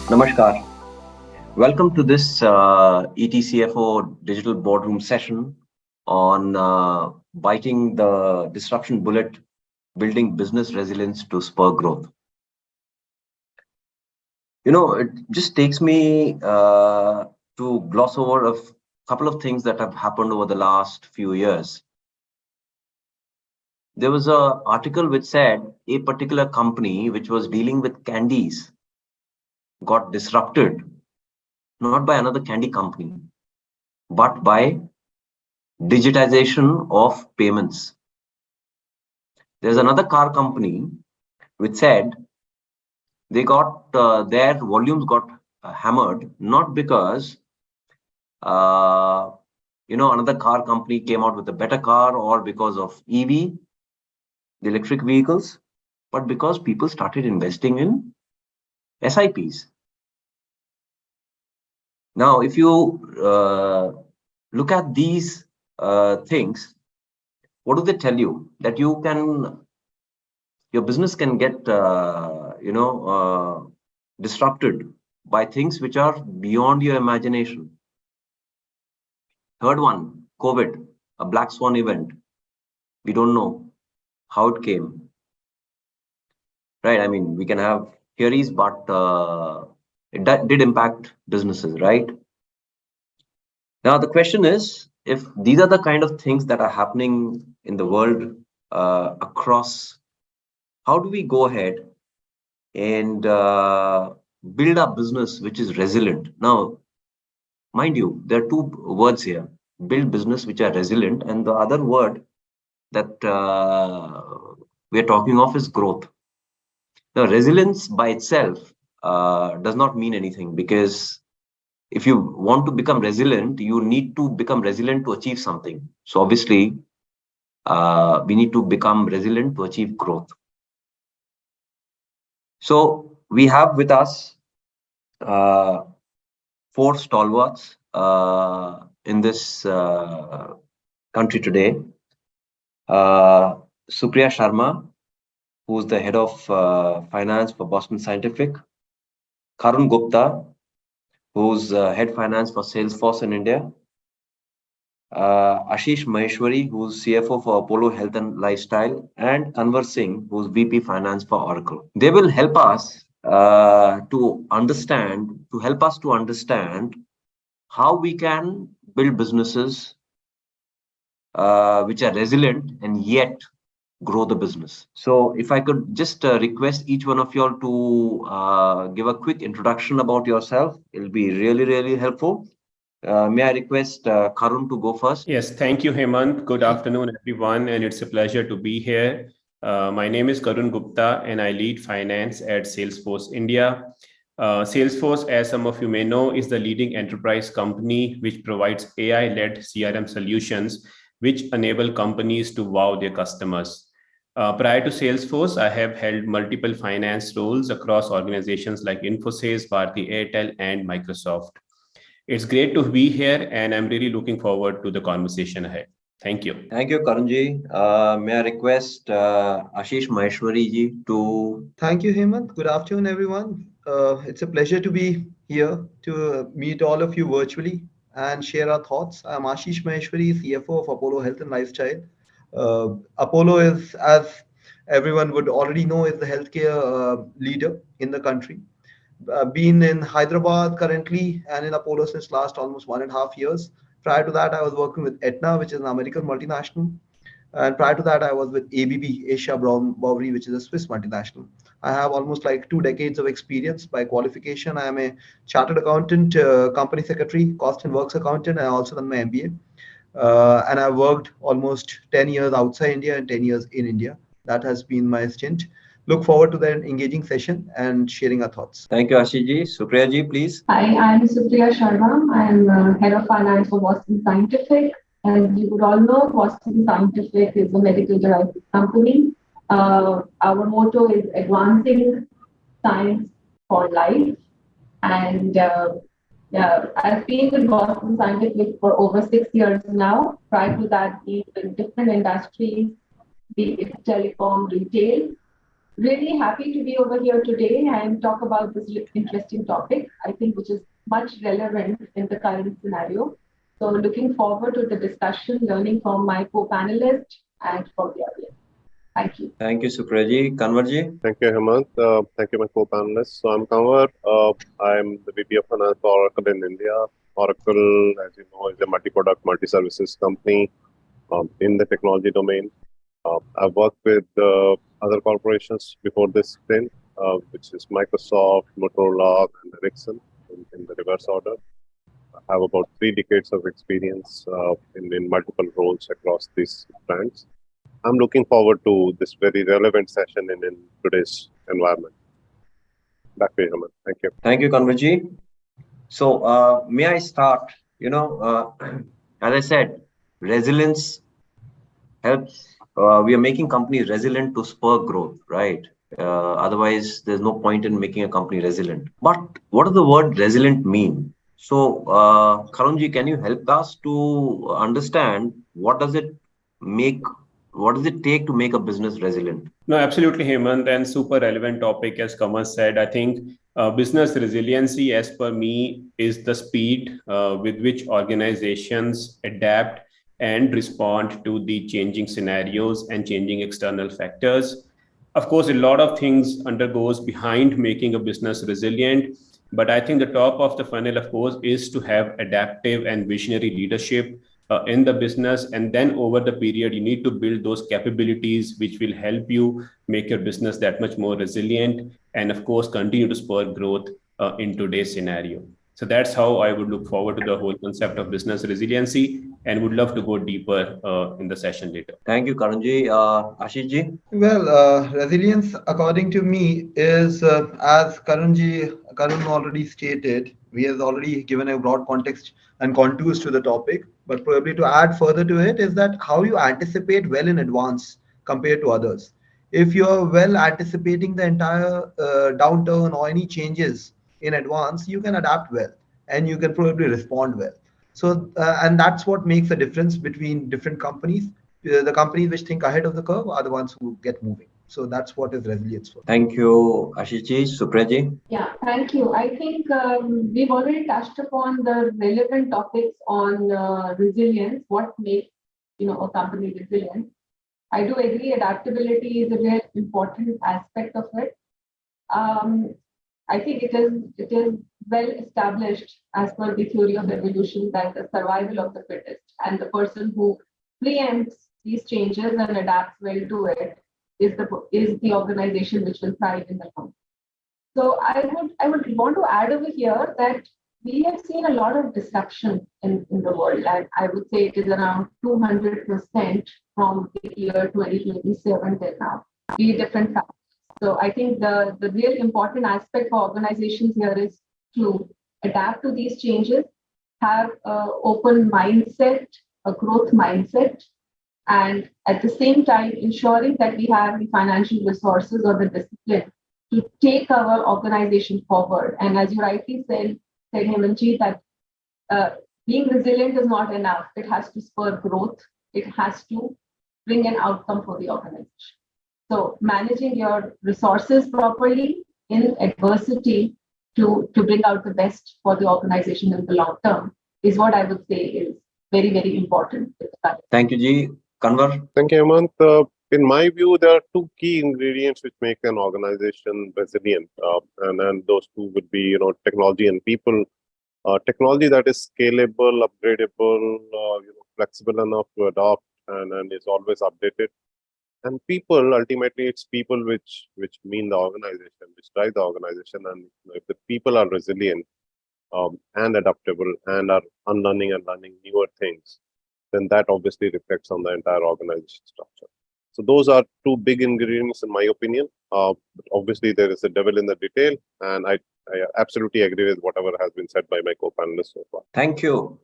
Namaskar. Welcome to this ETCFO Digital Boardroom session on biting the disruption bullet, building business resilience to spur growth. It just takes me to gloss over a couple of things that have happened over the last few years. There was an article which said a particular company which was dealing with candies got disrupted, not by another candy company, but by digitization of payments. There's another car company which said they got their volumes got hammered, not because another car company came out with a better car or because of EV, the electric vehicles, but because people started investing in SIPs. Now, if you look at these things, what do they tell you? That your business can get disrupted by things which are beyond your imagination. Third one, COVID, a black swan event. We don't know how it came. Right? I mean, we can have theories, but it did impact businesses, right? Now, the question is, if these are the kind of things that are happening in the world across, how do we go ahead and build a business which is resilient? Now, mind you, there are two words here: build business which are resilient, and the other word that we are talking of is growth. Now, resilience by itself does not mean anything, because if you want to become resilient, you need to become resilient to achieve something. So obviously, we need to become resilient to achieve growth. So we have with us 4 stalwarts in this country today. Supriya Sharma, who's the head of finance for Boston Scientific. Karun Gupta, who's head finance for Salesforce in India. Ashish Maheshwari, who's CFO for Apollo Health and Lifestyle, and Kanwar Singh, who's VP Finance for Oracle. They will help us to understand how we can build businesses which are resilient and yet grow the business. So if I could just request each one of you all to give a quick introduction about yourself, it'll be really, really helpful. May I request Karun to go first? Yes, thank you, Hemant. Good afternoon, everyone, and it's a pleasure to be here. My name is Karun Gupta, and I lead finance at Salesforce India. Salesforce, as some of you may know, is the leading enterprise company which provides AI-led CRM solutions which enable companies to wow their customers. Prior to Salesforce, I have held multiple finance roles across organizations like Infosys, Bharti Airtel, and Microsoft. It's great to be here, and I'm really looking forward to the conversation ahead. Thank you. Thank you, Karunji. May I request Ashish Maheshwari ji to... Thank you, Hemant. Good afternoon, everyone. It's a pleasure to be here to meet all of you virtually and share our thoughts. I'm Ashish Maheshwari, CFO of Apollo Health and Lifestyle. Apollo is, as everyone would already know, is the healthcare leader in the country. Been in Hyderabad currently and in Apollo since last almost 1.5 years. Prior to that, I was working with Aetna, which is an American multinational. And prior to that, I was with ABB, Asia Brown Boveri, which is a Swiss multinational. I have almost like 2 decades of experience. By qualification, I am a chartered accountant, company secretary, cost and works accountant, and I also done my MBA. And I worked almost 10 years outside India and 10 years in India. That has been my stint. Look forward to the engaging session and sharing our thoughts. Thank you, Ashish ji. Supriya ji, please. Hi, I'm Supriya Sharma. I'm head of finance for Boston Scientific. As you would all know, Boston Scientific is a medical devices company. Our motto is advancing science for life. And I've been with Boston Scientific for over 6 years now. Prior to that, we've been in different industries, be it telecom, retail. Really happy to be over here today and talk about this interesting topic, I think, which is much relevant in the current scenario. So looking forward to the discussion, learning from my co-panelist and from the audience. Thank you. Thank you, Supraji. Kanwarji? Thank you, Hemant. Thank you, my co-panelists. So I'm Kanwar. I'm the VP of Finance for Oracle in India. Oracle, as you know, is a multi-product, multi-services company in the technology domain. I've worked with other corporations before this stint, which is Microsoft, Motorola, and Ericsson in the reverse order. I have about 3 decades of experience in multiple roles across these brands. I'm looking forward to this very relevant session in today's environment. Back to you, Hemant. Thank you. Thank you, Kanwarji. So may I start? As I said, resilience helps. We are making companies resilient to spur growth, right? Otherwise, there's no point in making a company resilient. But what does the word resilient mean? So, Karunji, can you help us to understand what does it take to make a business resilient? No, absolutely, Hemant, and super relevant topic, as Kamal said. I think business resiliency, as per me, is the speed with which organizations adapt and respond to the changing scenarios and changing external factors. Of course, a lot of things undergoes behind making a business resilient, but I think the top of the funnel, of course, is to have adaptive and visionary leadership in the business. And then over the period, you need to build those capabilities which will help you make your business that much more resilient and, of course, continue to spur growth in today's scenario. So that's how I would look forward to the whole concept of business resiliency and would love to go deeper in the session later. Thank you, Karunji. Ashishji? Well, resilience, according to me, is as Karun already stated, we have already given a broad context and contours to the topic. But probably to add further to it is that how you anticipate well in advance compared to others. If you're well anticipating the entire downturn or any changes in advance, you can adapt well and you can probably respond well. So, and that's what makes the difference between different companies. The companies which think ahead of the curve are the ones who get moving. So that's what is resilience for. Thank you, Ashishji. Supraji? Yeah, thank you. I think we've already touched upon the relevant topics on resilience, what makes a company resilient. I do agree adaptability is a very important aspect of it. I think it is well established as per the theory of evolution that the survival of the fittest and the person who preempts these changes and adapts well to it is the organization which will thrive in the long. So I would want to add over here that we have seen a lot of disruption in the world, and I would say it is around 200% from the year 2027 till now. Be different factors. So I think the real important aspect for organizations here is to adapt to these changes, have an open mindset, a growth mindset, and at the same time ensuring that we have the financial resources or the discipline to take our organization forward. And as you rightly said Hemantji, that being resilient is not enough. It has to spur growth. It has to bring an outcome for the organization. So managing your resources properly in adversity to bring out the best for the organization in the long term is what I would say is very, very important. Thank you, Ji. Kanwar? Thank you, Hemant. In my view, there are 2 key ingredients which make an organization resilient, and those 2 would be, technology and people. Technology that is scalable, upgradable, flexible enough to adopt, and is always updated. And people, ultimately, it's people which mean the organization, which drive the organization. And if the people are resilient and adaptable and are unlearning and learning newer things, then that obviously reflects on the entire organization structure. So those are 2 big ingredients, in my opinion. But obviously, there is a devil in the detail, and I absolutely agree with whatever has been said by my co-panelists so far. Thank you.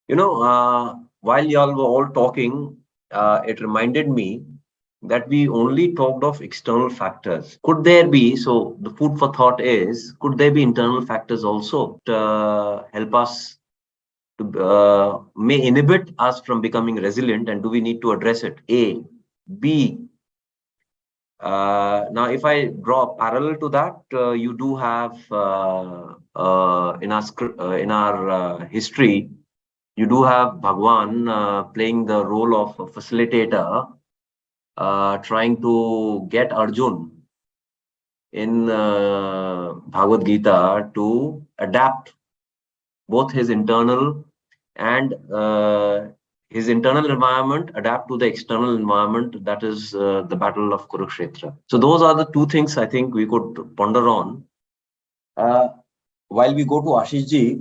While y'all were all talking, it reminded me that we only talked of external factors. Could there be, so the food for thought is, could there be internal factors also to help us, may inhibit us from becoming resilient, and do we need to address it? A. B. Now, if I draw a parallel to that, you do have in our history, you do have Bhagwan playing the role of a facilitator, trying to get Arjun in Bhagavad Gita to adapt both and his internal environment adapt to the external environment, that is the battle of Kurukshetra. So those are the two things I think we could ponder on. While we go to Ashish ji,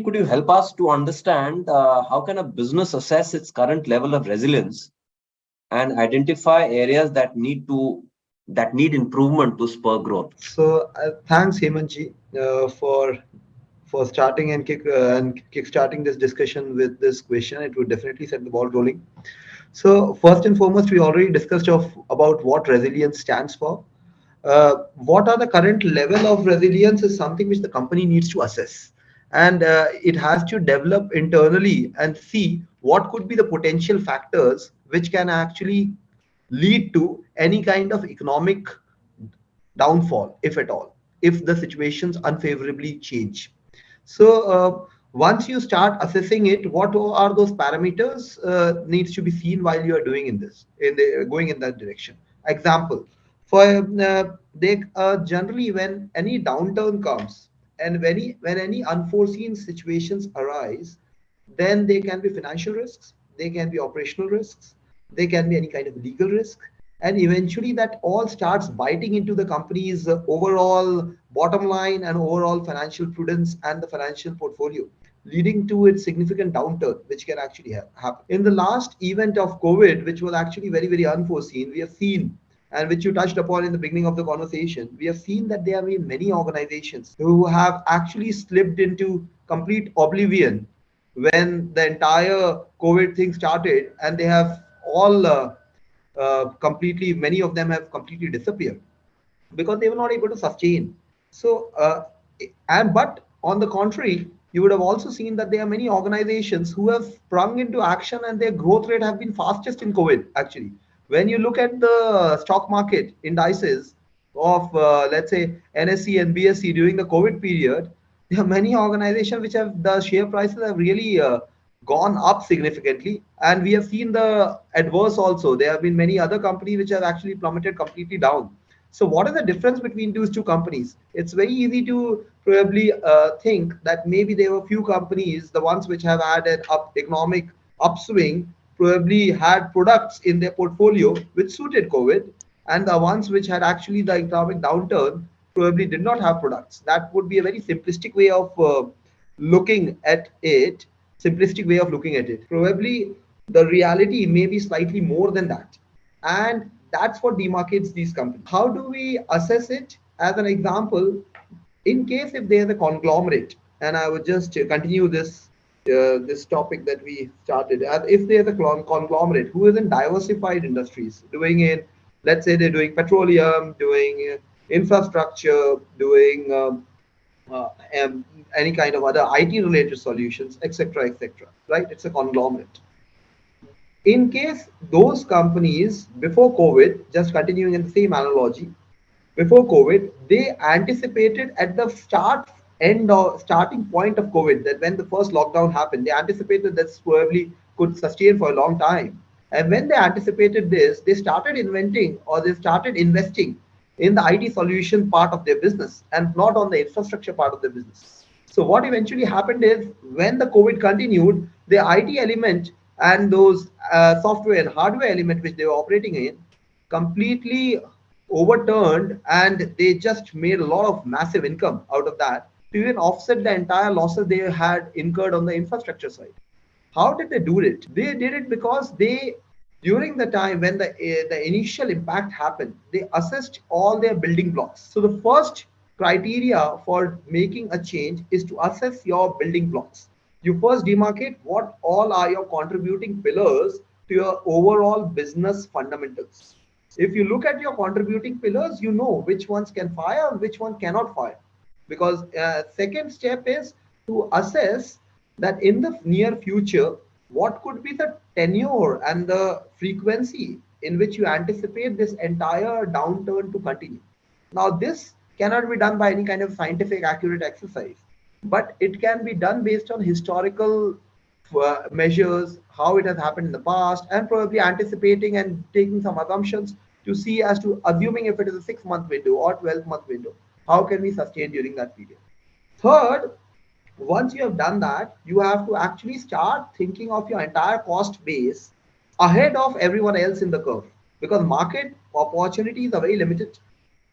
could you help us to understand how can a business assess its current level of resilience and identify areas that need improvement to spur growth? So thanks, Hemantji, for starting and kickstarting this discussion with this question. It would definitely set the ball rolling. So first and foremost, we already discussed about what resilience stands for. What are the current level of resilience is something which the company needs to assess, and it has to develop internally and see what could be the potential factors which can actually lead to any kind of economic downfall, if at all, if the situations unfavorably change. So once you start assessing it, what are those parameters needs to be seen while you are doing going in that direction. Example, for they generally, when any downturn comes and when any unforeseen situations arise, then they can be financial risks, they can be operational risks, they can be any kind of legal risk, and eventually that all starts biting into the company's overall bottom line and overall financial prudence and the financial portfolio, leading to its significant downturn, which can actually happen. In the last event of COVID, which was actually very, very unforeseen, we have seen, and which you touched upon in the beginning of the conversation, we have seen that there have been many organizations who have actually slipped into complete oblivion when the entire COVID thing started, and they have all completely, many of them have completely disappeared because they were not able to sustain. So, but on the contrary, you would have also seen that there are many organizations who have sprung into action and their growth rate have been fastest in COVID. Actually, when you look at the stock market indices of, let's say, NSE and BSE during the COVID period, there are many organizations which have the share prices have really gone up significantly, and we have seen the adverse also. There have been many other companies which have actually plummeted completely down. So what is the difference between these two companies? It's very easy to probably think that maybe there were few companies, the ones which have had an economic upswing, probably had products in their portfolio which suited COVID, and the ones which had actually the economic downturn probably did not have products. That would be a very simplistic way of looking at it. Simplistic way of looking at it. Probably the reality may be slightly more than that, and that's what demarcates these companies. How do we assess it? As an example, in case if there's a conglomerate, and I would just continue this topic that we started. If there's a conglomerate who is in diversified industries, doing it, let's say they're doing petroleum, doing infrastructure, doing any kind of other IT related solutions, etc., etc. Right? It's a conglomerate. In case those companies before COVID, just continuing in the same analogy, before COVID, they anticipated at the end or starting point of COVID, that when the first lockdown happened, they anticipated that probably could sustain for a long time. And when they anticipated this, they started inventing or they started investing in the IT solution part of their business and not on the infrastructure part of the business. So what eventually happened is when the COVID continued, the IT element and those software and hardware element which they were operating in completely overturned, and they just made a lot of massive income out of that to even offset the entire losses they had incurred on the infrastructure side. How did they do it? They did it because they, during the time when the initial impact happened, they assessed all their building blocks. So the first criteria for making a change is to assess your building blocks. You first demarcate what all are your contributing pillars to your overall business fundamentals. If you look at your contributing pillars, you know which ones can fire and which one cannot fire. Because second step is to assess that in the near future, what could be the tenure and the frequency in which you anticipate this entire downturn to continue. Now, this cannot be done by any kind of scientific accurate exercise, but it can be done based on historical measures, how it has happened in the past, and probably anticipating and taking some assumptions to see as to assuming if it is a 6-month window or 12-month window, how can we sustain during that period. Third, once you have done that, you have to actually start thinking of your entire cost base ahead of everyone else in the curve, because market opportunities are very limited.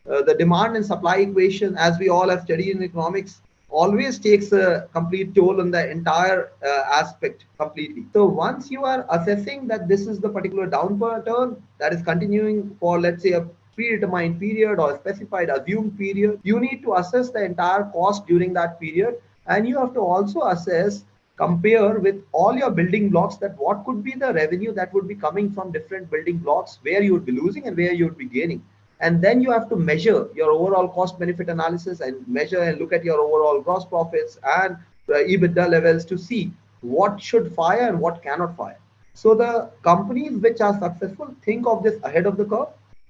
The demand and supply equation, as we all have studied in economics, always takes a complete toll on the entire aspect completely. So once you are assessing that this is the particular downturn that is continuing for, let's say, a predetermined period or a specified assumed period, you need to assess the entire cost during that period, and you have to also assess, compare with all your building blocks, that what could be the revenue that would be coming from different building blocks, where you would be losing and where you would be gaining. And then you have to measure your overall cost benefit analysis and measure and look at your overall gross profits and EBITDA levels to see what should fire and what cannot fire. So the companies which are successful think of this ahead of the curve.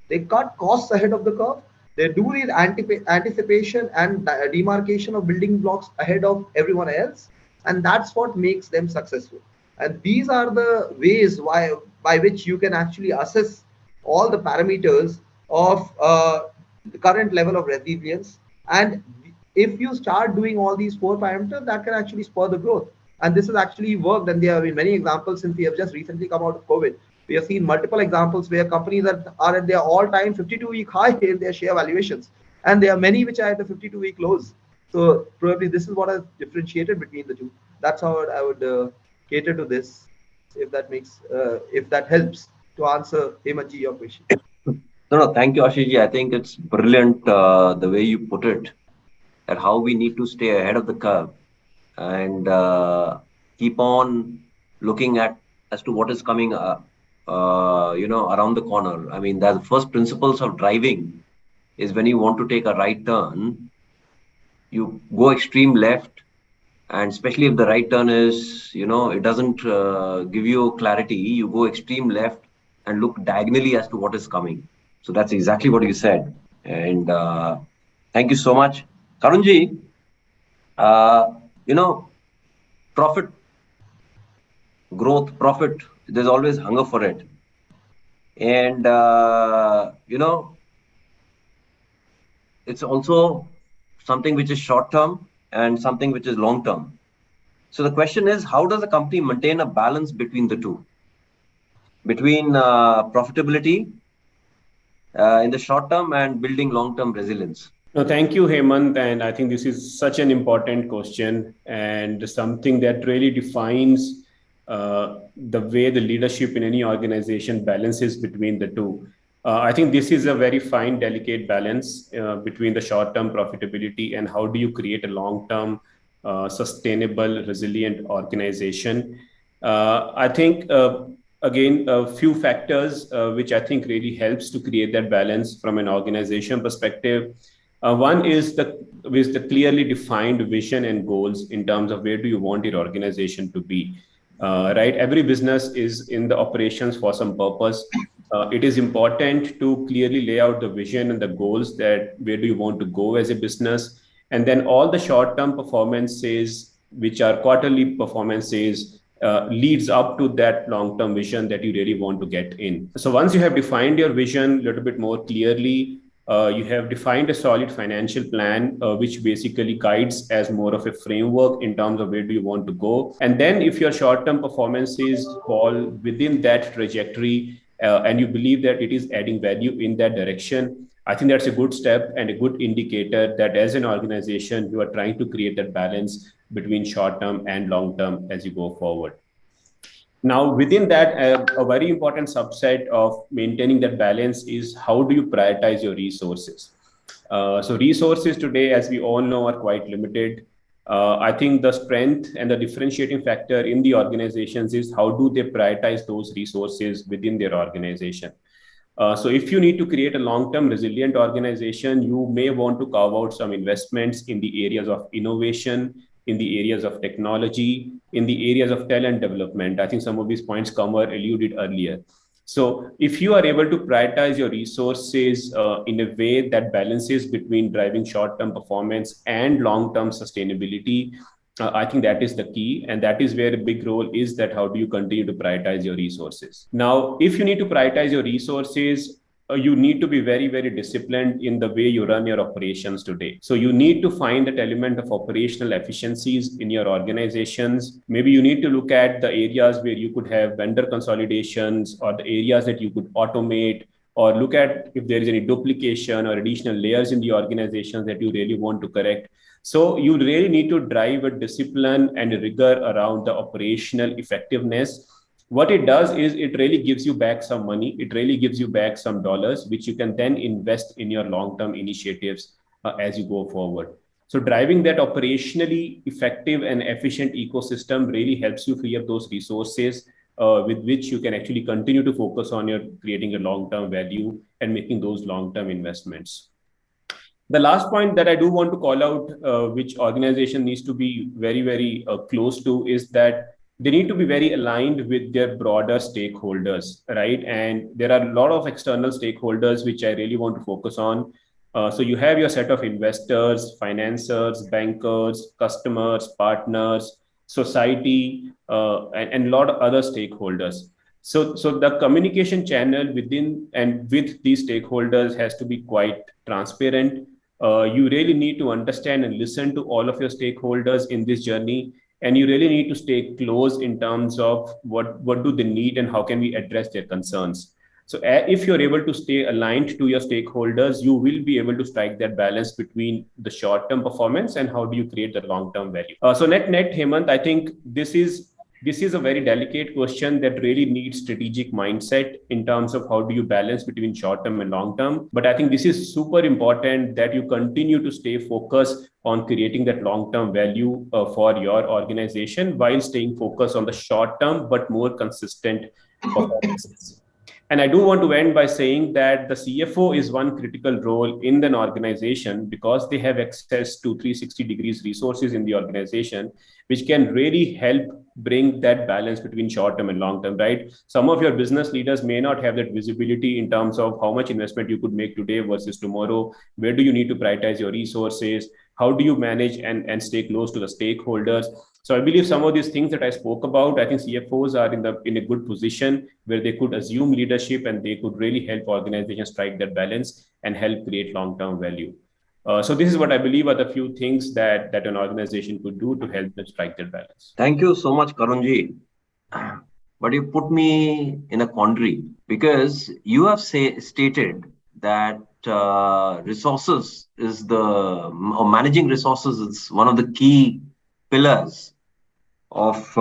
They cut costs ahead of the curve. They do the anticipation and demarcation of building blocks ahead of everyone else, and that's what makes them successful. And these are the ways by which you can actually assess all the parameters of the current level of resilience. And if you start doing all these 4 parameters, that can actually spur the growth. And this has actually worked, and there have been many examples since we have just recently come out of COVID. We have seen multiple examples where companies are at their all-time 52-week high in their share valuations, and there are many which are at the 52-week lows. So probably this is what has differentiated between the two. That's how I would cater to this, if that helps to answer Hemantji your question. No, thank you, Ashishji. I think it's brilliant the way you put it, that how we need to stay ahead of the curve and keep on looking at as to what is coming around the corner. I mean, the first principles of driving is when you want to take a right turn, you go extreme left, and especially if the right turn is, it doesn't give you clarity, you go extreme left and look diagonally as to what is coming. So that's exactly what you said. And thank you so much. Karunji, profit, growth, profit, there's always hunger for it. And, it's also something which is short term and something which is long term. So the question is, how does a company maintain a balance between the two? Between profitability in the short term and building long-term resilience? No, thank you, Hemant. And I think this is such an important question and something that really defines the way the leadership in any organization balances between the two. I think this is a very fine, delicate balance between the short-term profitability and how do you create a long-term, sustainable, resilient organization. I think, again, a few factors which I think really helps to create that balance from an organization perspective. One is the clearly defined vision and goals in terms of where do you want your organization to be. Right? Every business is in the operations for some purpose. It is important to clearly lay out the vision and the goals, that where do you want to go as a business. And then all the short-term performances, which are quarterly performances, leads up to that long-term vision that you really want to get in. So once you have defined your vision a little bit more clearly, you have defined a solid financial plan, which basically guides as more of a framework in terms of where do you want to go. And then if your short-term performances fall within that trajectory, and you believe that it is adding value in that direction, I think that's a good step and a good indicator that as an organization, you are trying to create that balance between short-term and long-term as you go forward. Now, within that, a very important subset of maintaining that balance is how do you prioritize your resources? So resources today, as we all know, are quite limited. I think the strength and the differentiating factor in the organizations is how do they prioritize those resources within their organization. So if you need to create a long-term resilient organization, you may want to carve out some investments in the areas of innovation, in the areas of technology, in the areas of talent development. I think some of these points Kamar alluded earlier. So if you are able to prioritize your resources in a way that balances between driving short-term performance and long-term sustainability, I think that is the key. And that is where a big role is, that how do you continue to prioritize your resources? Now, if you need to prioritize your resources, you need to be very, very disciplined in the way you run your operations today. So you need to find that element of operational efficiencies in your organizations. Maybe you need to look at the areas where you could have vendor consolidations, or the areas that you could automate, or look at if there is any duplication or additional layers in the organizations that you really want to correct. So you really need to drive a discipline and a rigor around the operational effectiveness. What it does is it really gives you back some money. It really gives you back some dollars, which you can then invest in your long-term initiatives as you go forward. So driving that operationally effective and efficient ecosystem really helps you free up those resources with which you can actually continue to focus on your creating a long-term value and making those long-term investments. The last point that I do want to call out, which organization needs to be very, very close to, is that they need to be very aligned with their broader stakeholders, right? And there are a lot of external stakeholders which I really want to focus on. So you have your set of investors, financiers, bankers, customers, partners, society, and a lot of other stakeholders. So the communication channel within and with these stakeholders has to be quite transparent. You really need to understand and listen to all of your stakeholders in this journey, and you really need to stay close in terms of what do they need and how can we address their concerns. So if you're able to stay aligned to your stakeholders, you will be able to strike that balance between the short-term performance and how do you create the long-term value. So net Hemant, I think this is a very delicate question that really needs strategic mindset in terms of how do you balance between short term and long term. But I think this is super important that you continue to stay focused on creating that long term value for your organization while staying focused on the short term but more consistent performances. And I do want to end by saying that the CFO is one critical role in an organization because they have access to 360 degrees resources in the organization, which can really help bring that balance between short term and long term, right? Some of your business leaders may not have that visibility in terms of how much investment you could make today versus tomorrow. Where do you need to prioritize your resources? How do you manage and stay close to the stakeholders? So I believe some of these things that I spoke about, I think CFOs are in a good position where they could assume leadership and they could really help organizations strike that balance and help create long-term value. So this is what I believe are the few things that an organization could do to help them strike that balance. Thank you so much, Karunji. But you put me in a quandary because you have stated that resources is or managing resources is one of the key pillars of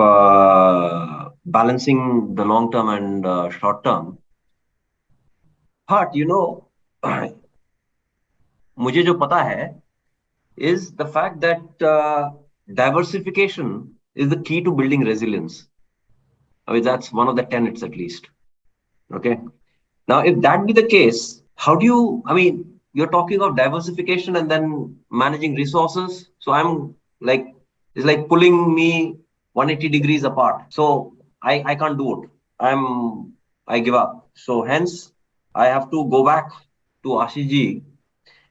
balancing the long term and short term. But मुझे जो पता है is the fact that diversification is the key to building resilience. I mean, that's one of the tenets at least. Okay. Now, if that be the case, how do you, I mean, you're talking of diversification and then managing resources. So I'm like, it's like pulling me 180 degrees apart. So I can't do it. I give up. So hence, I have to go back to Ashiji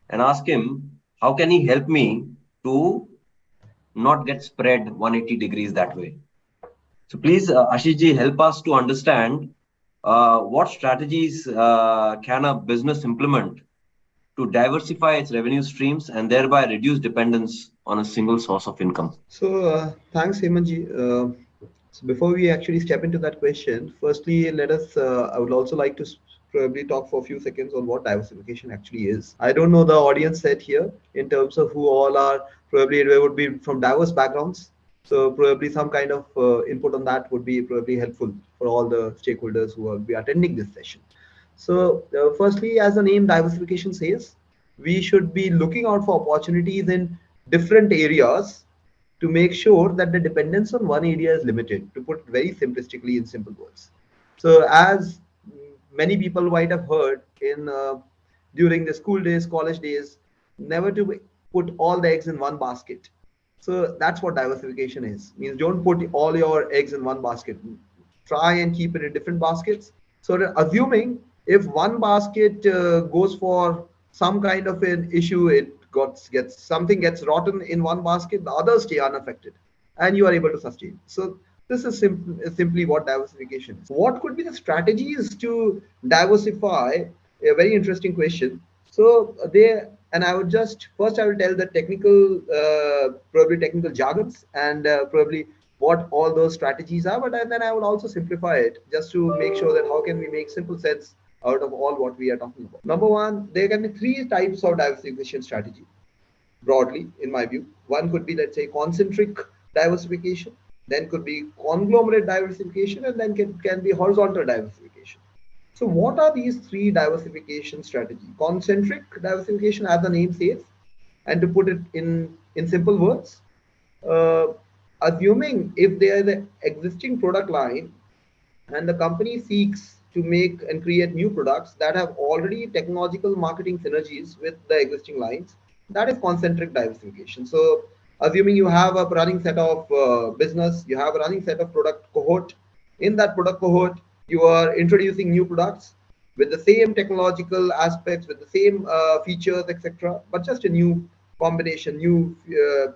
and ask him, how can he help me to not get spread 180 degrees that way? So please, Ashiji, help us to understand what strategies can a business implement to diversify its revenue streams and thereby reduce dependence on a single source of income. So thanks, Hemantji. So before we actually step into that question, firstly, I would also like to probably talk for a few seconds on what diversification actually is. I don't know the audience set here in terms of who all are, probably they would be from diverse backgrounds. So probably some kind of input on that would be probably helpful for all the stakeholders who will be attending this session. So firstly, as the name diversification says, we should be looking out for opportunities in different areas to make sure that the dependence on one area is limited, to put very simplistically in simple words. So as many people might have heard in during the school days, college days, never to put all the eggs in one basket. So that's what diversification is. Means don't put all your eggs in one basket. Try and keep it in different baskets So assuming if one basket goes for some kind of an issue, gets something gets rotten in one basket, the others stay unaffected, and you are able to sustain. So this is simply what diversification is. What could be the strategies to diversify? A very interesting question. So and I would just first I will tell the technical, probably technical jargons, and probably what all those strategies are. But then I would also simplify it just to make sure that how can we make simple sense out of all what we are talking about. Number one, there can be three types of diversification strategy broadly, in my view. One could be, let's say, concentric diversification, then could be conglomerate diversification, and then can be horizontal diversification. So what are these three diversification strategies? Concentric diversification, as the name says, and to put it in simple words, uh, assuming if there is an existing product line and the company seeks to make and create new products that have already technological marketing synergies with the existing lines, that is concentric diversification. So assuming you have a running set of business, you have a running set of product cohort. In that product cohort, you are introducing new products with the same technological aspects, with the same features, etc., but just a new combination, new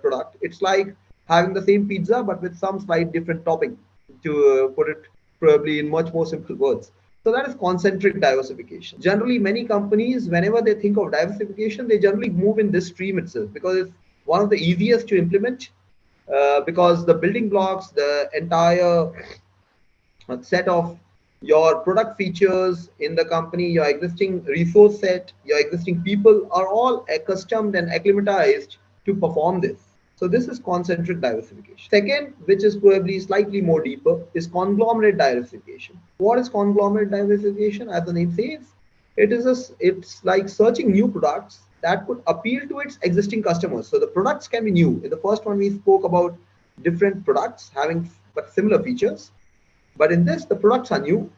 product. It's like having the same pizza but with some slight different topping, to put it probably in much more simple words. So that is concentric diversification. Generally, many companies, whenever they think of diversification, they generally move in this stream itself because it's one of the easiest to implement, because the building blocks, the entire set of your product features in the company, your existing resource set, your existing people are all accustomed and acclimatized to perform this. So this is concentric diversification. Second, which is probably slightly more deeper, is conglomerate diversification. What is conglomerate diversification? As the name says, it's like searching new products that could appeal to its existing customers. So the products can be new. In the first one, we spoke about different products having but similar features. But in this, the products are new,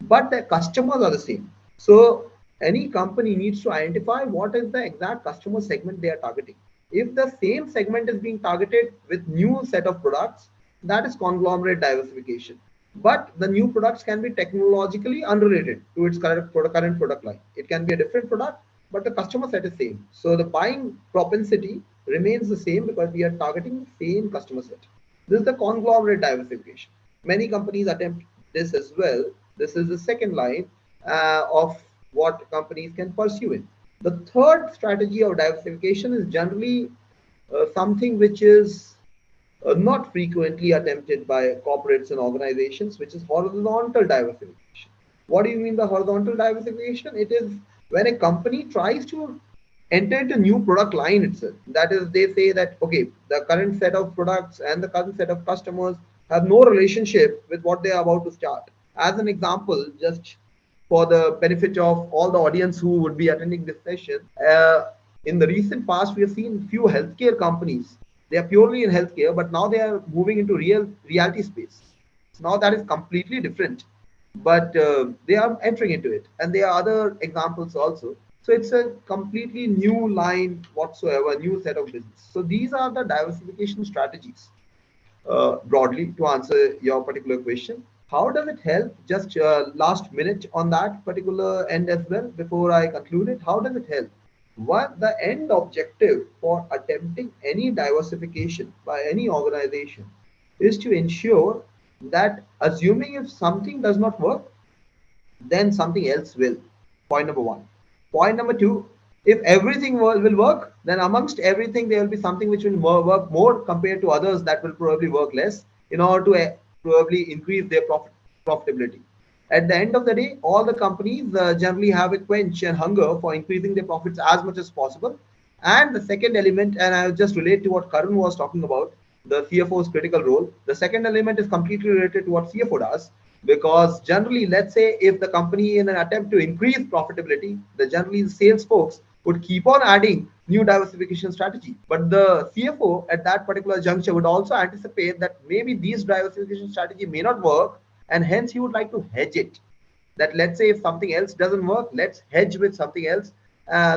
but the customers are the same. So any company needs to identify what is the exact customer segment they are targeting. If the same segment is being targeted with new set of products, that is conglomerate diversification. But the new products can be technologically unrelated to its current product line. It can be a different product, but the customer set is same. So the buying propensity remains the same because we are targeting the same customer set. This is the conglomerate diversification. Many companies attempt this as well. This is the second line of what companies can pursue in. The third strategy of diversification is generally something which is not frequently attempted by corporates and organizations, which is horizontal diversification. What do you mean by horizontal diversification? It is when a company tries to enter into new product line itself. That is, they say that, okay, the current set of products and the current set of customers have no relationship with what they are about to start. As an example, just for the benefit of all the audience who would be attending this session, in the recent past, we have seen few healthcare companies. They are purely in healthcare, but now they are moving into reality space. Now that is completely different, but they are entering into it, and there are other examples also. So it's a completely new line whatsoever, new set of business. So these are the diversification strategies, broadly, to answer your particular question. How does it help? Just last minute on that particular end as well before I conclude it. How does it help? What the end objective for attempting any diversification by any organization is to ensure that, assuming if something does not work, then something else will. Point number one. Point number two, if everything will work, then amongst everything, there will be something which will work more compared to others that will probably work less in order to probably increase their profitability. At the end of the day, all the companies generally have a quench and hunger for increasing their profits as much as possible. And the second element, and I'll just relate to what Karun was talking about, the CFO's critical role. The second element is completely related to what CFO does, because generally, let's say if the company, in an attempt to increase profitability, the generally sales folks would keep on adding new diversification strategy, but the CFO at that particular juncture would also anticipate that maybe these diversification strategy may not work, and hence he would like to hedge it. That, let's say if something else doesn't work, let's hedge with something else,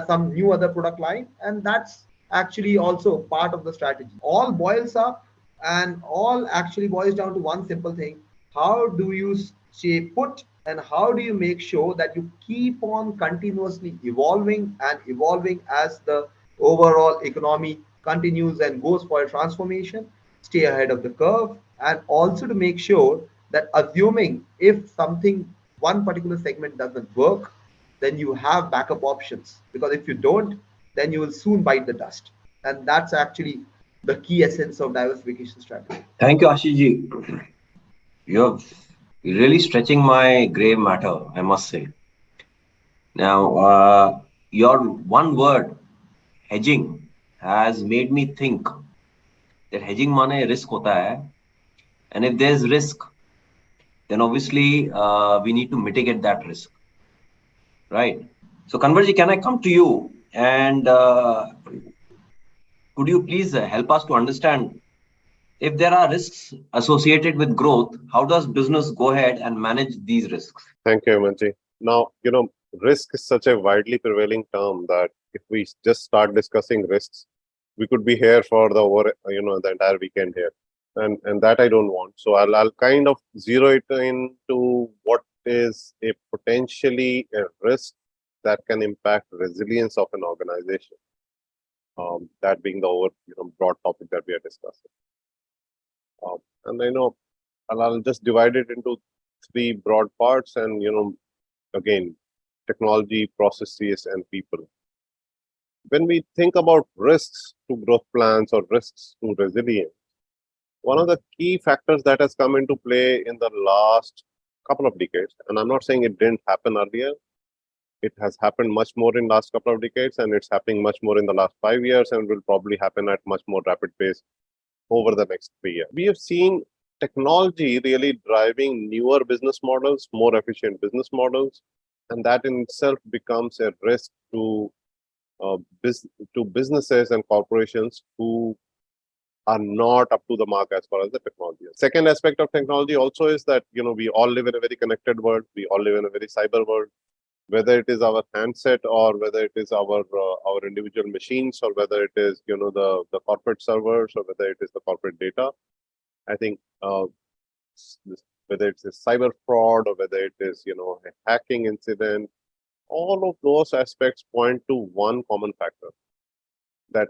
some new other product line, and that's actually also part of the strategy. All boils up and all actually boils down to one simple thing: how do you say put and how do you make sure that you keep on continuously evolving and evolving as the overall economy continues and goes for a transformation, stay ahead of the curve, and also to make sure that assuming if something, one particular segment doesn't work, then you have backup options, because if you don't, then you will soon bite the dust. And that's actually the key essence of diversification strategy. Thank you, Ashiji. You're really stretching my gray matter, I must say. Now, your one word, hedging, has made me think that hedging money risk hota hai, and if there's risk, then obviously we need to mitigate that risk, right? So, Kanwarji, can I come to you and could you please help us to understand if there are risks associated with growth, how does business go ahead and manage these risks? Thank you, Manji. Now, risk is such a widely prevailing term that if we just start discussing risks, we could be here for the entire weekend here, and that I don't want. So I'll kind of zero it into what is a potentially a risk that can impact resilience of an organization. That being the broad topic that we are discussing. And I know I'll just divide it into three broad parts, and again, technology, processes, and people. When we think about risks to growth plans or risks to resilience, one of the key factors that has come into play in the last couple of decades, and I'm not saying it didn't happen earlier, it has happened much more in last couple of decades, and it's happening much more in the last 5 years, and will probably happen at much more rapid pace over the next 3 years. We have seen technology really driving newer business models, more efficient business models, and that in itself becomes a risk to businesses and corporations who are not up to the mark as far as the technology is. Second aspect of technology also is that we all live in a very connected world. We all live in a very cyber world. Whether it is our handset or whether it is our individual machines, or whether it is the corporate servers, or whether it is the corporate data, I think whether it's a cyber fraud or whether it is a hacking incident, all of those aspects point to one common factor: that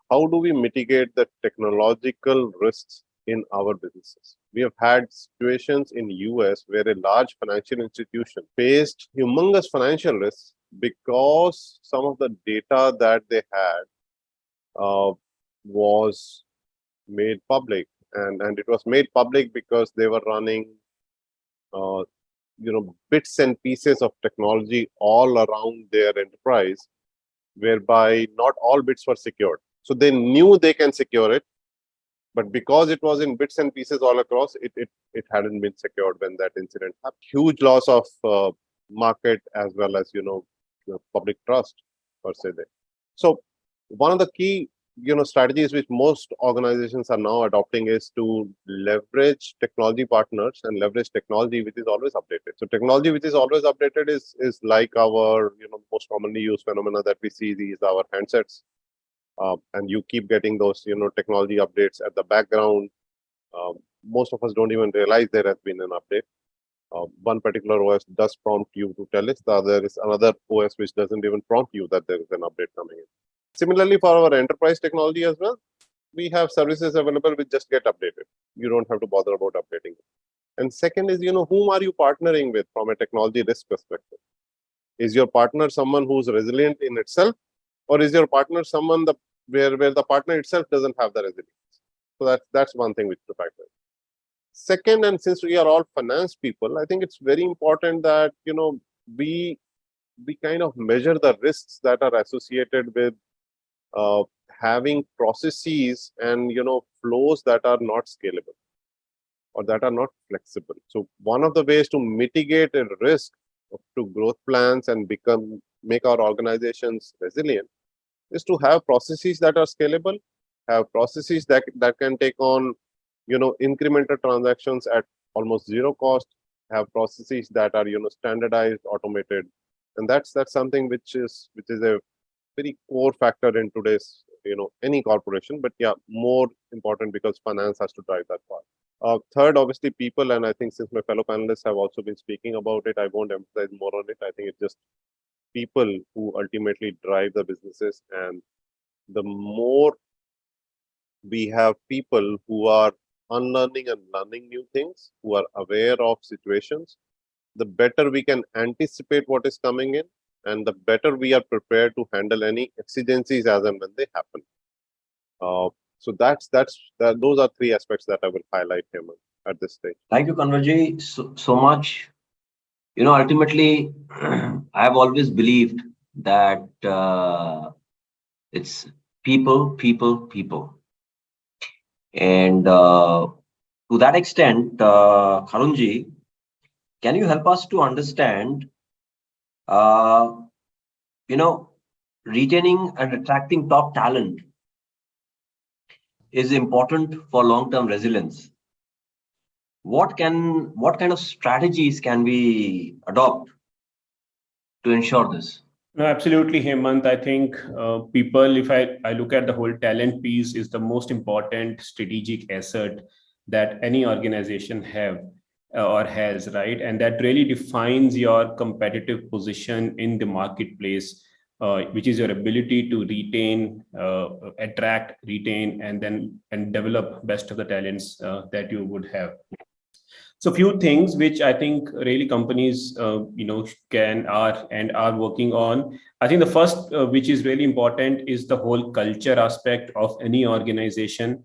how do we mitigate the technological risks in our businesses? We have had situations in US where a large financial institution faced humongous financial risks because some of the data that they had was made public, and it was made public because they were running bits and pieces of technology all around their enterprise, whereby not all bits were secured. So they knew they can secure it, but because it was in bits and pieces all across, it hadn't been secured when that incident happened. Huge loss of market as well as public trust per se there. So one of the key strategies which most organizations are now adopting is to leverage technology partners and leverage technology which is always updated. So technology which is always updated is like our most commonly used phenomena that we see is our handsets. And you keep getting those technology updates at the background. Most of us don't even realize there has been an update. One particular OS does prompt you to tell it. The other is another OS which doesn't even prompt you that there is an update coming in. Similarly, for our enterprise technology as well, we have services available which just get updated. You don't have to bother about updating it. And second is, whom are you partnering with from a technology risk perspective? Is your partner someone who's resilient in itself, or is your partner someone where the partner itself doesn't have the resilience? So that's one thing which to factor. Second, and since we are all finance people, I think it's very important that we kind of measure the risks that are associated with having processes and flows that are not scalable or that are not flexible. So one of the ways to mitigate a risk to growth plans and make our organizations resilient is to have processes that are scalable, have processes that can take on incremental transactions at almost zero cost, have processes that are standardized, automated, and that's something which is a very core factor in today's any corporation, but yeah, more important because finance has to drive that part. Third, obviously, people, and I think since my fellow panelists have also been speaking about it, I won't emphasize more on it. I think it's just people who ultimately drive the businesses, and the more we have people who are unlearning and learning new things, who are aware of situations, the better we can anticipate what is coming in, and the better we are prepared to handle any exigencies as and when they happen. So those are three aspects that I will highlight here at this stage. Thank you, Kanwarji, so much. Ultimately, I have always believed that it's people, people, people. And to that extent, Karunji, can you help us to understand, retaining and attracting top talent is important for long-term resilience. What kind of strategies can we adopt to ensure this? No, absolutely, Hemant. I think people, if I look at the whole talent piece, is the most important strategic asset that any organization have or has, right? And that really defines your competitive position in the marketplace, which is your ability to retain, attract, retain, and develop best of the talents that you would have. So few things which I think really companies, are working on. I think the first, which is really important, is the whole culture aspect of any organization.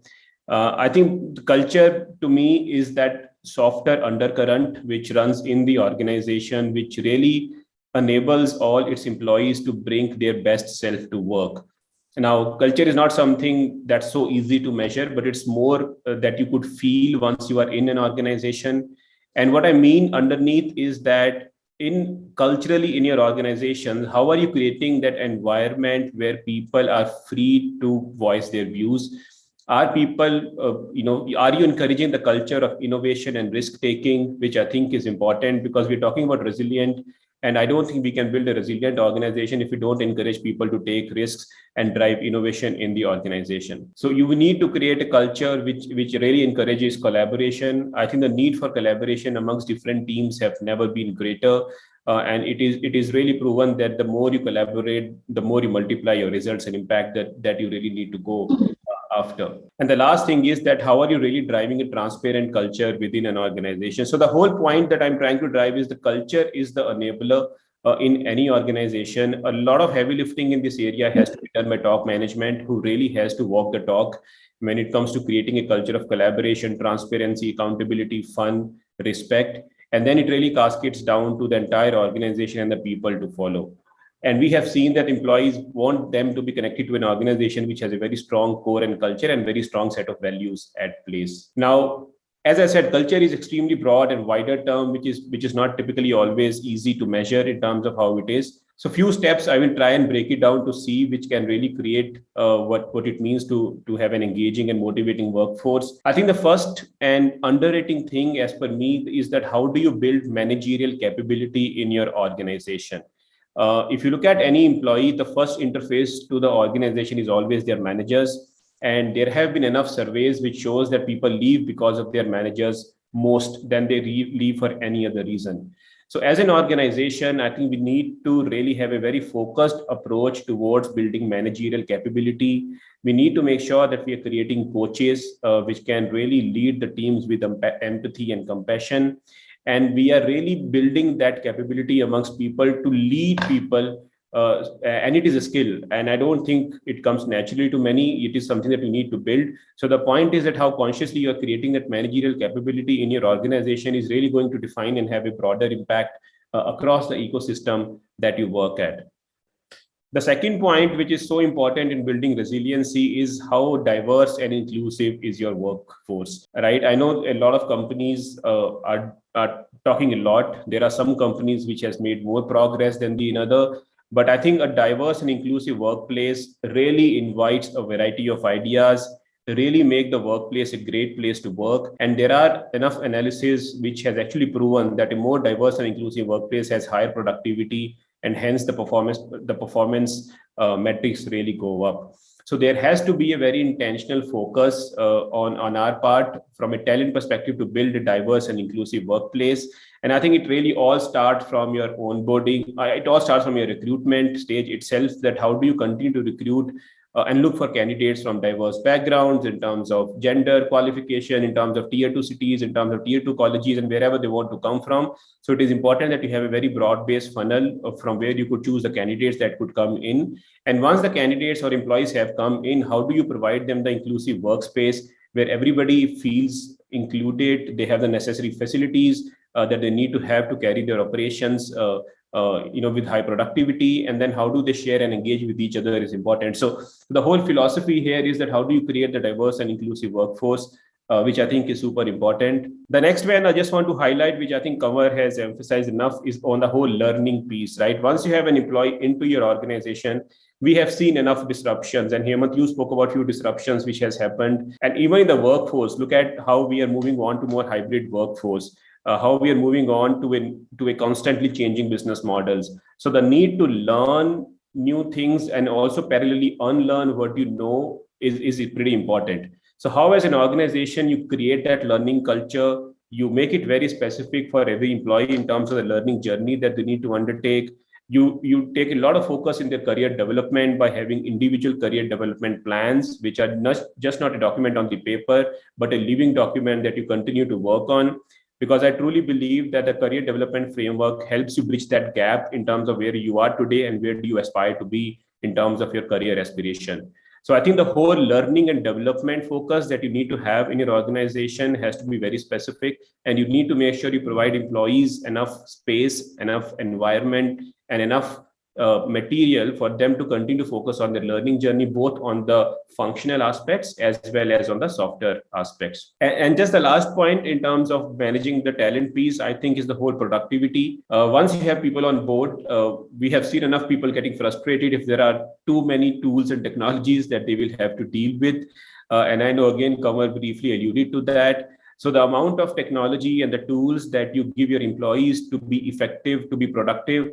I think the culture to me is that softer undercurrent which runs in the organization, which really enables all its employees to bring their best self to work. Now, culture is not something that's so easy to measure, but it's more that you could feel once you are in an organization. And what I mean underneath is that culturally in your organization, how are you creating that environment where people are free to voice their views? Are people, are you encouraging the culture of innovation and risk taking, which I think is important because we're talking about resilient. And I don't think we can build a resilient organization if we don't encourage people to take risks and drive innovation in the organization. So you need to create a culture which really encourages collaboration. I think the need for collaboration amongst different teams have never been greater. And it is really proven that the more you collaborate, the more you multiply your results and impact that you really need to go after. And the last thing is that how are you really driving a transparent culture within an organization? So the whole point that I'm trying to drive is the culture is the enabler in any organization. A lot of heavy lifting in this area has to be done by top management, who really has to walk the talk when it comes to creating a culture of collaboration, transparency, accountability, fun, respect. And then it really cascades down to the entire organization and the people to follow. And we have seen that employees want them to be connected to an organization which has a very strong core and culture and very strong set of values at place. Now, as I said, culture is extremely broad and wider term, which is not typically always easy to measure in terms of how it is. So few steps I will try and break it down to see which can really create what it means to have an engaging and motivating workforce. I think the first and underrating thing as per me is that how do you build managerial capability in your organization? If you look at any employee, the first interface to the organization is always their managers. And there have been enough surveys which shows that people leave because of their managers most than they leave for any other reason. So as an organization, I think we need to really have a very focused approach towards building managerial capability. We need to make sure that we are creating coaches which can really lead the teams with empathy and compassion. And we are really building that capability amongst people to lead people. And it is a skill. And I don't think it comes naturally to many. It is something that we need to build. So the point is that how consciously you're creating that managerial capability in your organization is really going to define and have a broader impact across the ecosystem that you work at. The second point, which is so important in building resiliency, is how diverse and inclusive is your workforce, right? I know a lot of companies are talking a lot. There are some companies which has made more progress than the other, but I think a diverse and inclusive workplace really invites a variety of ideas, really make the workplace a great place to work. And there are enough analysis which has actually proven that a more diverse and inclusive workplace has higher productivity, and hence the performance metrics really go up. So there has to be a very intentional focus on our part from a talent perspective to build a diverse and inclusive workplace. And I think it really all starts from your onboarding. It all starts from your recruitment stage itself, that how do you continue to recruit and look for candidates from diverse backgrounds in terms of gender qualification, in terms of tier 2 cities, in terms of tier 2 colleges, and wherever they want to come from. So it is important that you have a very broad-based funnel from where you could choose the candidates that could come in. And once the candidates or employees have come in, how do you provide them the inclusive workspace where everybody feels included, they have the necessary facilities that they need to have to carry their operations with high productivity, and then how do they share and engage with each other is important. So the whole philosophy here is that how do you create the diverse and inclusive workforce, which I think is super important. The next one I just want to highlight, which I think Kanwar has emphasized enough, is on the whole learning piece, right? Once you have an employee into your organization, we have seen enough disruptions, and Hemant, you spoke about few disruptions which has happened. And even in the workforce, look at how we are moving on to more hybrid workforce. How we are moving on to a constantly changing business models. So the need to learn new things and also parallelly unlearn what you know is pretty important. So how as an organization you create that learning culture, you make it very specific for every employee in terms of the learning journey that they need to undertake. You take a lot of focus in their career development by having individual career development plans, which are just not a document on the paper, but a living document that you continue to work on. Because I truly believe that the career development framework helps you bridge that gap in terms of where you are today and where do you aspire to be in terms of your career aspiration. So I think the whole learning and development focus that you need to have in your organization has to be very specific, and you need to make sure you provide employees enough space, enough environment, and enough material for them to continue to focus on their learning journey, both on the functional aspects as well as on the softer aspects. And just the last point in terms of managing the talent piece, I think, is the whole productivity. Once you have people on board, we have seen enough people getting frustrated if there are too many tools and technologies that they will have to deal with. And I know, again, Kamal briefly alluded to that. So the amount of technology and the tools that you give your employees to be effective, to be productive,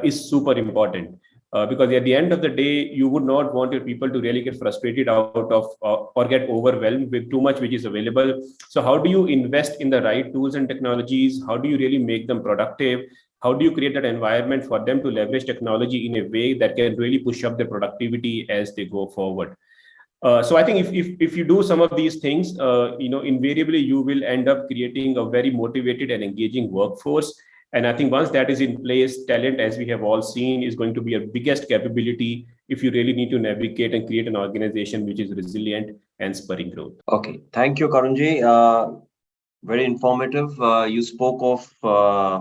is super important. Because at the end of the day, you would not want your people to really get frustrated out of or get overwhelmed with too much which is available. So how do you invest in the right tools and technologies? How do you really make them productive? How do you create that environment for them to leverage technology in a way that can really push up their productivity as they go forward? So I think if you do some of these things, invariably you will end up creating a very motivated and engaging workforce. And I think once that is in place, talent, as we have all seen, is going to be your biggest capability if you really need to navigate and create an organization which is resilient and spurring growth. Okay, thank you, Karunji. Very informative. You spoke of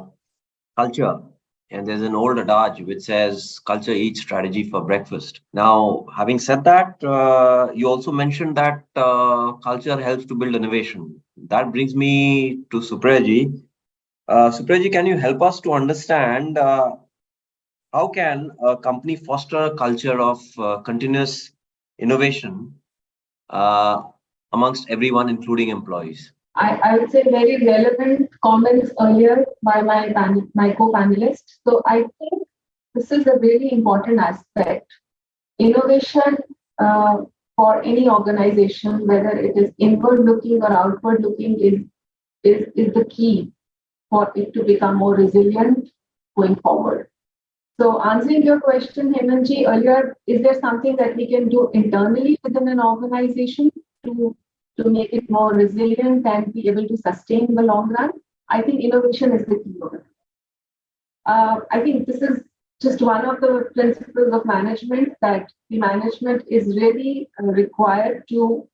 culture. And there's an old adage which says culture eats strategy for breakfast. Now, having said that, you also mentioned that culture helps to build innovation. That brings me to Supriyaji. Supriyaji, can you help us to understand how can a company foster a culture of continuous innovation amongst everyone, including employees? I would say very relevant comments earlier by my co-panelists. So I think this is a really important aspect. Innovation for any organization, whether it is inward looking or outward looking, is the key for it to become more resilient going forward. So answering your question, Hemantji, earlier, is there something that we can do internally within an organization to make it more resilient and be able to sustain in the long run? I think innovation is the key of it. I think this is just one of the principles of management, that the management is really required to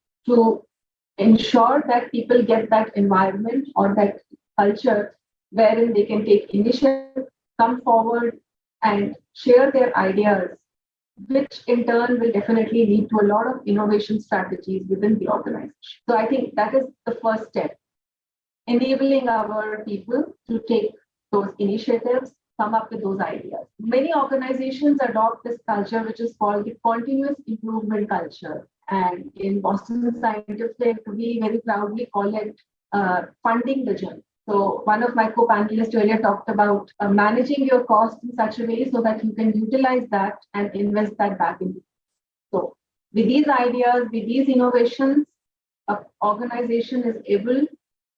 ensure that people get that environment or that culture wherein they can take initiative, come forward and share their ideas, which in turn will definitely lead to a lot of innovation strategies within the organization. So I think that is the first step, enabling our people to take those initiatives, come up with those ideas. Many organizations adopt this culture, which is called the continuous improvement culture. And in Boston Scientific, we very proudly call it funding the journey. So one of my co-panelists earlier talked about managing your costs in such a way so that you can utilize that and invest that back in. So with these ideas, with these innovations, an organization is able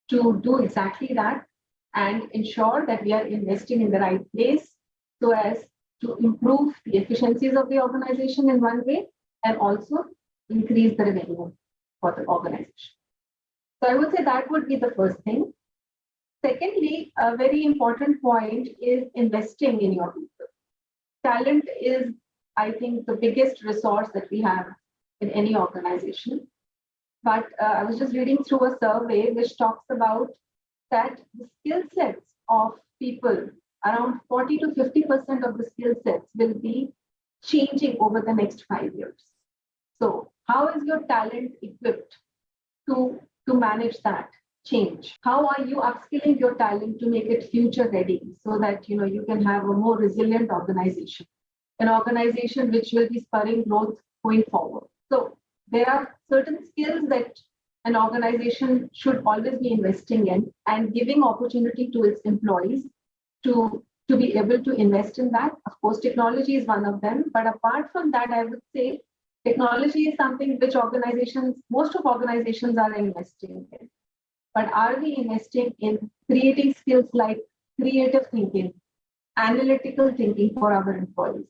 to do exactly that and ensure that we are investing in the right place so as to improve the efficiencies of the organization in one way and also increase the revenue for the organization. So I would say that would be the first thing. Secondly, a very important point is investing in your people. Talent is, I think, the biggest resource that we have in any organization. But I was just reading through a survey which talks about that the skill sets of people, around 40 to 50% of the skill sets will be changing over the next 5 years. So how is your talent equipped to manage that change? How are you upskilling your talent to make it future ready so that you can have a more resilient organization, an organization which will be spurring growth going forward? So there are certain skills that an organization should always be investing in and giving opportunity to its employees to be able to invest in that. Of course, technology is one of them. But apart from that, I would say technology is something which most of organizations are investing in. But are we investing in creating skills like creative thinking, analytical thinking for our employees?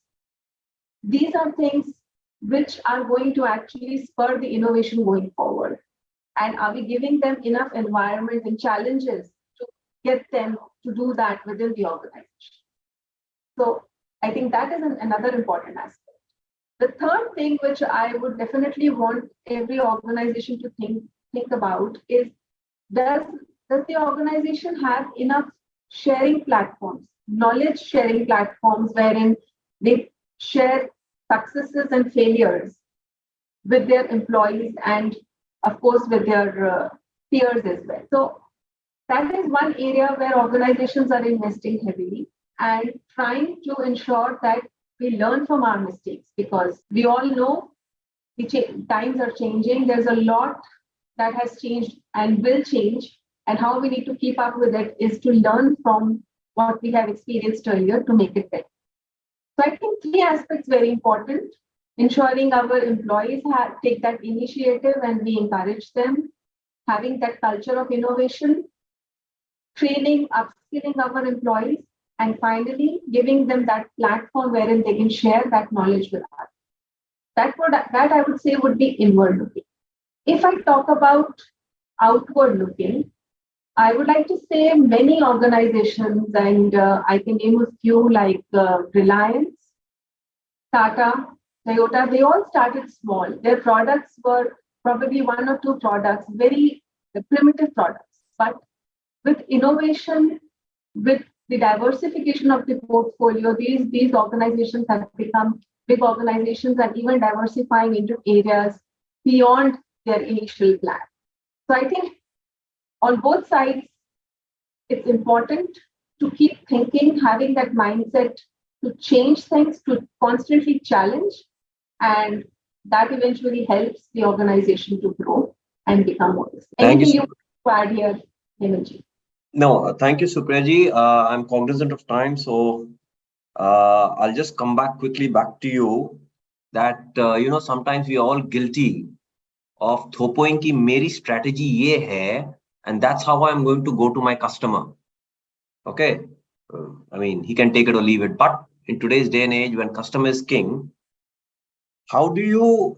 These are things which are going to actually spur the innovation going forward. And are we giving them enough environment and challenges to get them to do that within the organization? So I think that is another important aspect. The third thing which I would definitely want every organization to think about is, does the organization have enough sharing platforms, knowledge sharing platforms, wherein they share successes and failures with their employees and, of course, with their peers as well? So that is one area where organizations are investing heavily and trying to ensure that we learn from our mistakes, because we all know the times are changing. There's a lot that has changed and will change, and how we need to keep up with it is to learn from what we have experienced earlier to make it better. So I think 3 aspects very important: ensuring our employees take that initiative and we encourage them, having that culture of innovation, training, upskilling our employees, and finally giving them that platform wherein they can share that knowledge with us. That I would say would be inward looking. If I talk about outward looking, I would like to say many organizations, and I can name a few like Reliance, Tata, Toyota, they all started small. Their products were probably 1 or 2 products, very primitive products. But with innovation, with the diversification of the portfolio, these organizations have become big organizations and even diversifying into areas beyond their initial plan. So I think on both sides, it's important to keep thinking, having that mindset to change things, to constantly challenge, and that eventually helps the organization to grow and become more. Anything you want to add here, Hemanji? No, thank you, Supriya-ji. I'm cognizant of time, so I'll just come back quickly to you that, sometimes we are all guilty of thopoing ki meri strategy ye hai, and that's how I'm going to go to my customer. Okay. I mean, he can take it or leave it. But in today's day and age, when customer is king, how do you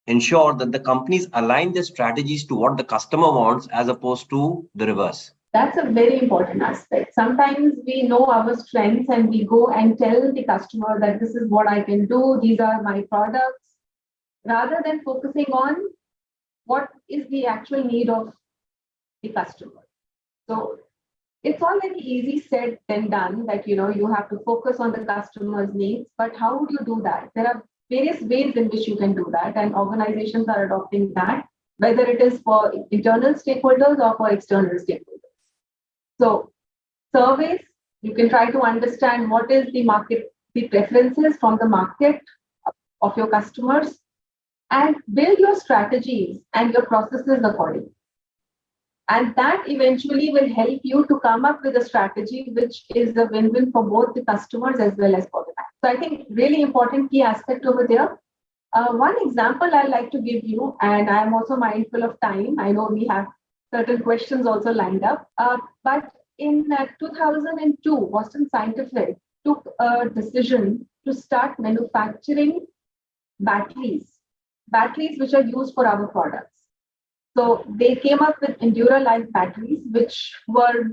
ensure that the companies align their strategies to what the customer wants as opposed to the reverse? That's a very important aspect. Sometimes we know our strengths and we go and tell the customer that this is what I can do, these are my products, rather than focusing on what is the actual need of the customer. So it's all very easy said than done that, you have to focus on the customer's needs, but how would you do that? There are various ways in which you can do that, and organizations are adopting that, whether it is for internal stakeholders or for external stakeholders. So surveys, you can try to understand what is the market, the preferences from the market of your customers, and build your strategies and your processes accordingly. And that eventually will help you to come up with a strategy which is a win-win for both the customers as well as for the bank. So I think really important key aspect over there. One example I like to give you, and I'm also mindful of time. I know we have certain questions also lined up. But in 2002, Boston Scientific took a decision to start manufacturing batteries which are used for our products. So they came up with Endura-like batteries, which were,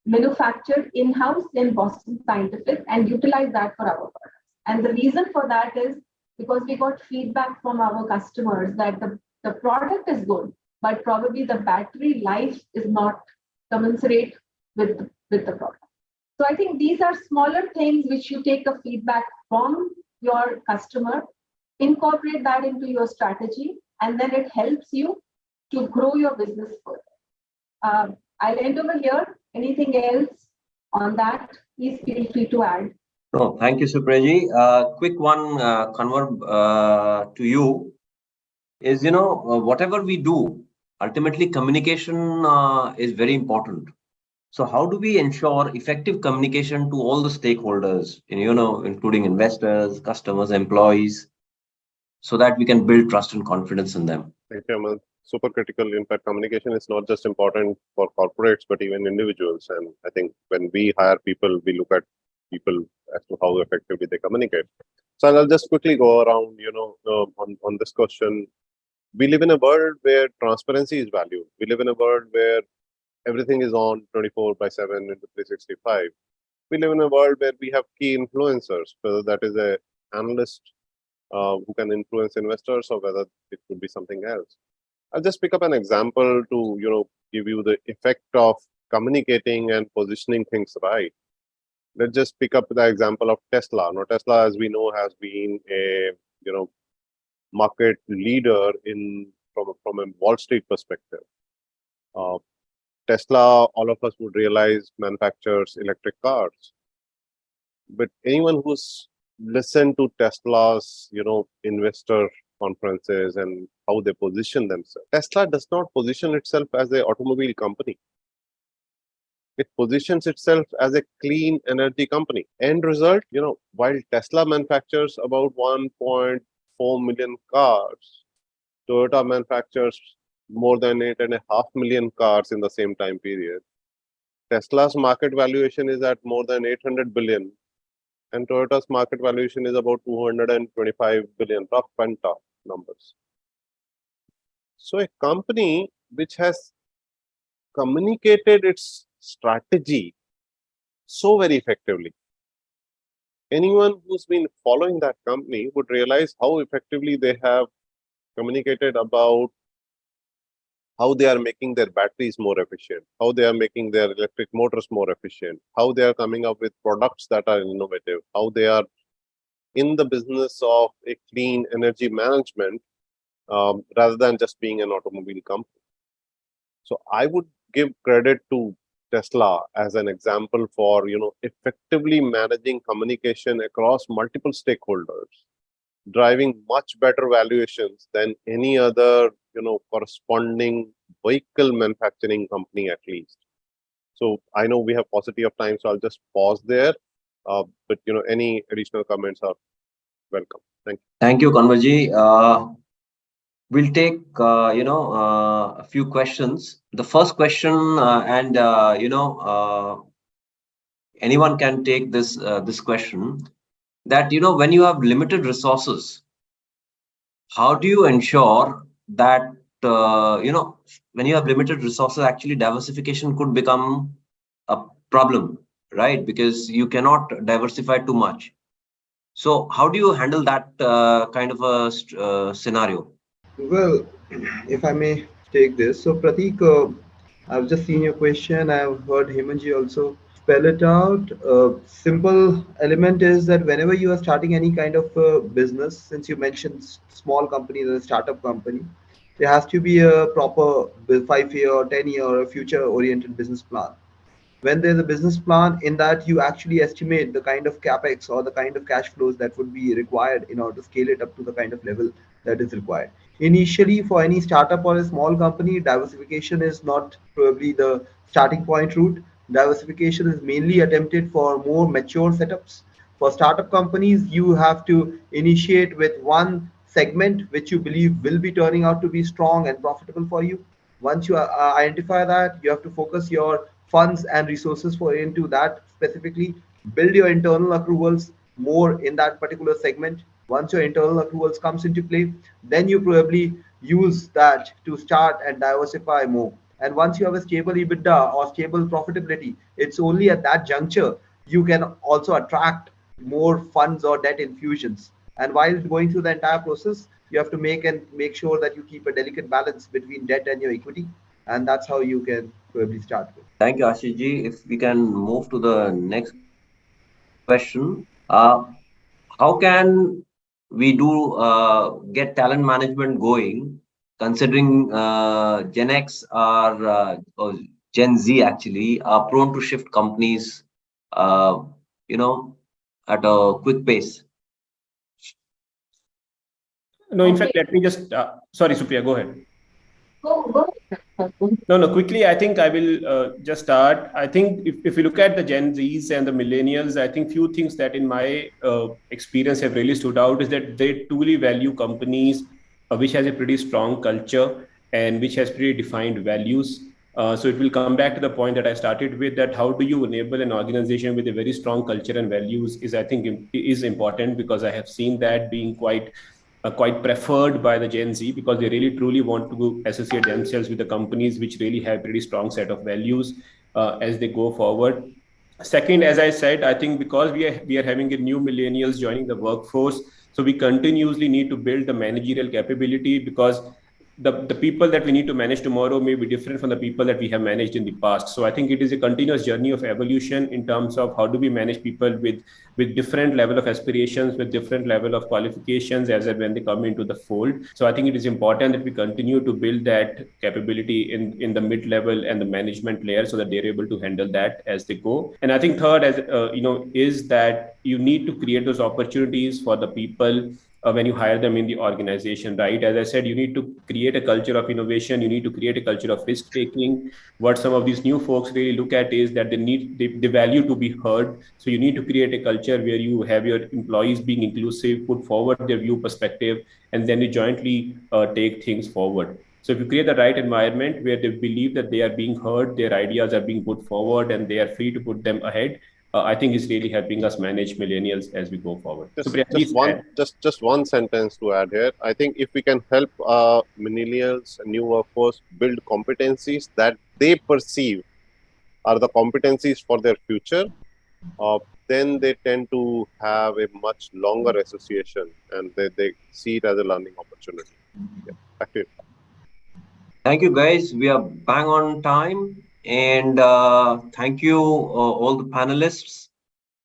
manufactured in-house in Boston Scientific and utilized that for our products. And the reason for that is because we got feedback from our customers that the product is good, but probably the battery life is not commensurate with the product. So I think these are smaller things which you take a feedback from your customer, incorporate that into your strategy, and then it helps you to grow your business further. I'll end over here. Anything else on that? Please feel free to add. No, thank you, Supraji. Quick one, Kanwar, to you is, whatever we do, ultimately communication is very important. So how do we ensure effective communication to all the stakeholders, including investors, customers, employees, so that we can build trust and confidence in them? Thank you, Aman. Super critical. In fact, communication is not just important for corporates, but even individuals. And I think when we hire people, we look at people as to how effectively they communicate. So I'll just quickly go around, on this question. We live in a world where transparency is valued. We live in a world where everything is on 24/7 into 365. We live in a world where we have key influencers, whether that is an analyst who can influence investors or whether it could be something else. I'll just pick up an example to give you the effect of communicating and positioning things right. Let's just pick up the example of Tesla. Now, Tesla, as we know, has been a market leader from a Wall Street perspective. Tesla, all of us would realize, manufactures electric cars. But anyone who's listened to Tesla's, investor conferences and how they position themselves, Tesla does not position itself as an automobile company. It positions itself as a clean energy company. End result, while Tesla manufactures about 1.4 million cars, Toyota manufactures more than 8.5 million cars in the same time period. Tesla's market valuation is at more than 800 billion, and Toyota's market valuation is about 225 billion, rough and tough numbers. So a company which has communicated its strategy so very effectively, anyone who's been following that company would realize how effectively they have communicated about how they are making their batteries more efficient, how they are making their electric motors more efficient, how they are coming up with products that are innovative, how they are in the business of a clean energy management rather than just being an automobile company. So I would give credit to Tesla as an example for effectively managing communication across multiple stakeholders, driving much better valuations than any other corresponding vehicle manufacturing company, at least. So I know we have paucity of time, so I'll just pause there. But any additional comments are welcome. Thank you. Thank you, Kanwarji. We'll take a few questions. The first question, anyone can take this question, that when you have limited resources, how do you ensure that when you have limited resources, actually diversification could become a problem, right? Because you cannot diversify too much. So how do you handle that kind of a scenario? Well, if I may take this. So Prateek, I've just seen your question. I've heard Hemanji also spell it out. Simple element is that whenever you are starting any kind of business, since you mentioned small companies and a startup company, there has to be a proper 5-year or 10-year or a future-oriented business plan. When there's a business plan, in that you actually estimate the kind of capex or the kind of cash flows that would be required in order to scale it up to the kind of level that is required. initially for any startup or a small company, diversification is not probably the starting point route. Diversification is mainly attempted for more mature setups. For startup companies, you have to initiate with one segment which you believe will be turning out to be strong and profitable for you. Once you identify that, you have to focus your funds and resources for into that specifically. Build your internal accruals more in that particular segment. Once your internal accruals comes into play, then you probably use that to start and diversify more. And once you have a stable EBITDA or stable profitability, it's only at that juncture you can also attract more funds or debt infusions. And while going through the entire process, you have to make sure that you keep a delicate balance between debt and your equity, and that's how you can probably start with. Thank you, Ashish ji. If we can move to the next question, how can we do get talent management going, considering Gen X or Gen Z actually are prone to shift companies, uh, you know, at a quick pace. No, in Okay. fact, let me just, sorry, Supriya, go ahead. Go ahead. No, quickly, I think I will just start. I think if you look at the Gen Zs and the millennials, I think few things that in my experience have really stood out is that they truly value companies which has a pretty strong culture and which has pretty defined values. So it will come back to the point that I started with, that how do you enable an organization with a very strong culture and values is, I think, is important, because I have seen that being quite preferred by the Gen Z, because they really truly want to associate themselves with the companies which really have pretty strong set of values as they go forward. Second, as I said, I think because we are having a new millennials joining the workforce, so we continuously need to build the managerial capability, because the people that we need to manage tomorrow may be different from the people that we have managed in the past. So I think it is a continuous journey of evolution in terms of how do we manage people with different level of aspirations, with different level of qualifications as and when they come into the fold. So I think it is important that we continue to build that capability in the mid level and the management layer, so that they're able to handle that as they go. And I think third, as is that you need to create those opportunities for the people when you hire them in the organization, right? As I said, you need to create a culture of innovation. You need to create a culture of risk taking. What some of these new folks really look at is that they value to be heard. So you need to create a culture where you have your employees being inclusive, put forward their view perspective, and then you jointly take things forward. So if you create the right environment where they believe that they are being heard, their ideas are being put forward, and they are free to put them ahead, I think it's really helping us manage millennials as we go forward. Just one sentence to add here. I think if we can help millennials and new workforce build competencies that they perceive are the competencies for their future, then they tend to have a much longer association, and they see it as a learning opportunity. Yeah, back to you. Thank you, guys. We are bang on time. And thank you, all the panelists,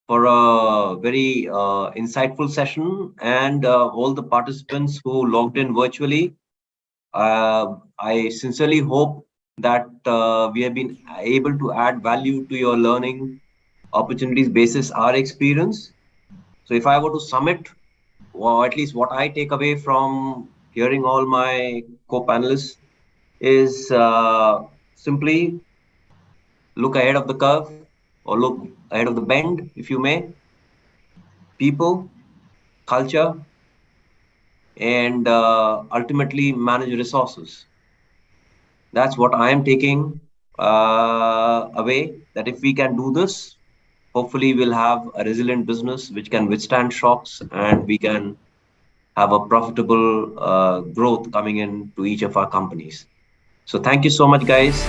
for a very insightful session, and all the participants who logged in virtually. I sincerely hope that we have been able to add value to your learning opportunities basis our experience. So if I were to sum it, or at least what I take away from hearing all my co-panelists, is simply look ahead of the curve, or look ahead of the bend, if you may. People, culture, and ultimately manage resources. That's what I am taking away, that if we can do this, hopefully we'll have a resilient business which can withstand shocks, and we can have a profitable growth coming in to each of our companies. So thank you so much, guys.